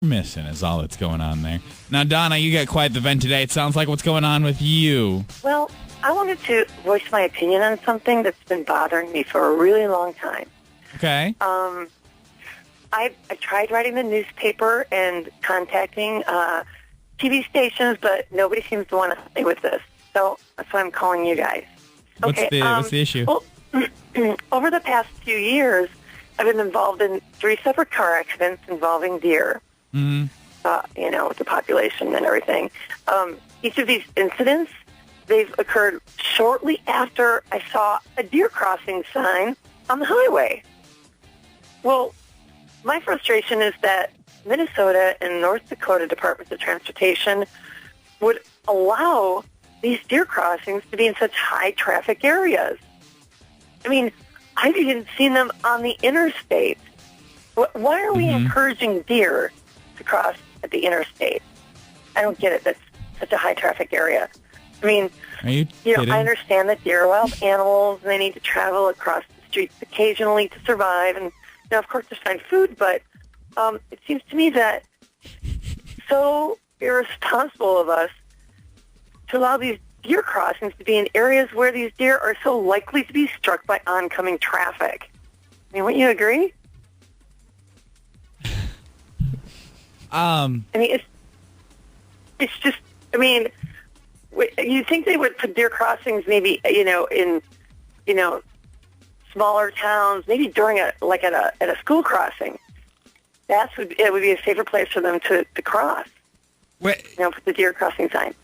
missing is all that's going on there. Now, Donna, you got quite the vent today. It sounds like what's going on with you. Well, I wanted to voice my opinion on something that's been bothering me for a really long time. Okay. I tried writing the newspaper and contacting TV stations, but nobody seems to want to stay with this. So that's why I'm calling you guys. What's the issue? Well, over the past few years, I've been involved in 3 separate car accidents involving deer. Mm-hmm. With the population and everything. Each of these incidents, they've occurred shortly after I saw a deer crossing sign on the highway. Well, my frustration is that Minnesota and North Dakota Departments of Transportation would allow these deer crossings to be in such high traffic areas. I mean, I've even seen them on the interstate. Why are we encouraging deer to cross at the interstate? I don't get it. That's such a high traffic area. I mean, are you kidding? I understand that deer are wild animals and they need to travel across the streets occasionally to survive and, of course, to find food, but it seems to me that so irresponsible of us to allow these deer crossings to be in areas where these deer are so likely to be struck by oncoming traffic. I mean, wouldn't you agree? I mean, it's just, I mean, you'd think they would put deer crossings maybe, in, smaller towns, maybe during at a school crossing. It would be a safer place for them to cross. Wait. Put the deer crossing sign.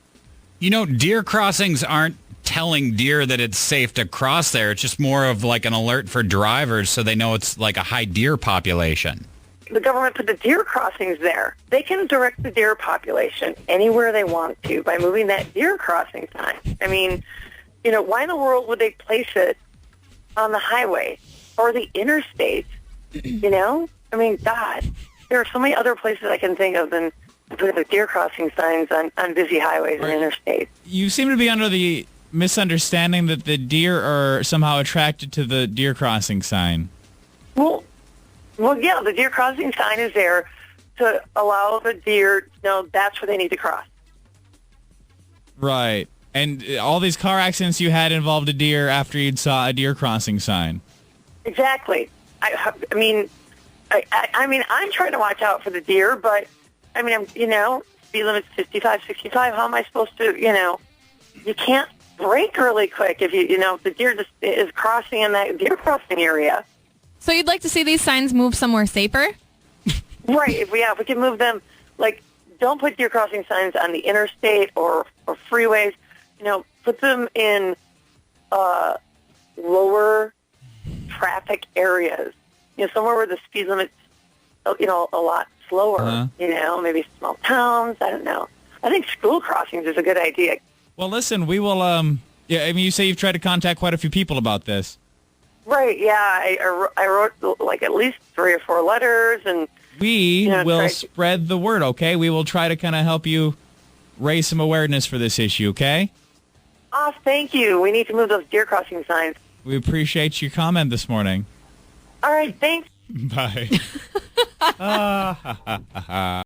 Deer crossings aren't telling deer that it's safe to cross there. It's just more of like an alert for drivers so they know it's like a high deer population. The government put the deer crossings there. They can direct the deer population anywhere they want to by moving that deer crossing sign. I mean, why in the world would they place it on the highway or the interstate? I mean, God, there are so many other places I can think of than putting the deer crossing signs on busy highways and interstates. You seem to be under the misunderstanding that the deer are somehow attracted to the deer crossing sign. Well, yeah, the deer crossing sign is there to allow the deer to know that's where they need to cross. Right. And all these car accidents you had involved a deer after you'd saw a deer crossing sign. Exactly. I mean, I'm trying to watch out for the deer, but, I mean, speed limit's 55, 65. How am I supposed to, you can't brake really quick if the deer just is crossing in that deer crossing area. So you'd like to see these signs move somewhere safer? Right. If we can move them, don't put deer crossing signs on the interstate or freeways. Put them in lower traffic areas. Somewhere where the speed limit's, a lot slower. Uh-huh. Maybe small towns. I don't know. I think school crossings is a good idea. Well, listen, we will, you say you've tried to contact quite a few people about this. Right, yeah. I wrote at least 3 or 4 letters, and we will spread the word, okay? We will try to kind of help you raise some awareness for this issue, okay? Oh, thank you. We need to move those deer crossing signs. We appreciate your comment this morning. All right, thanks. Bye.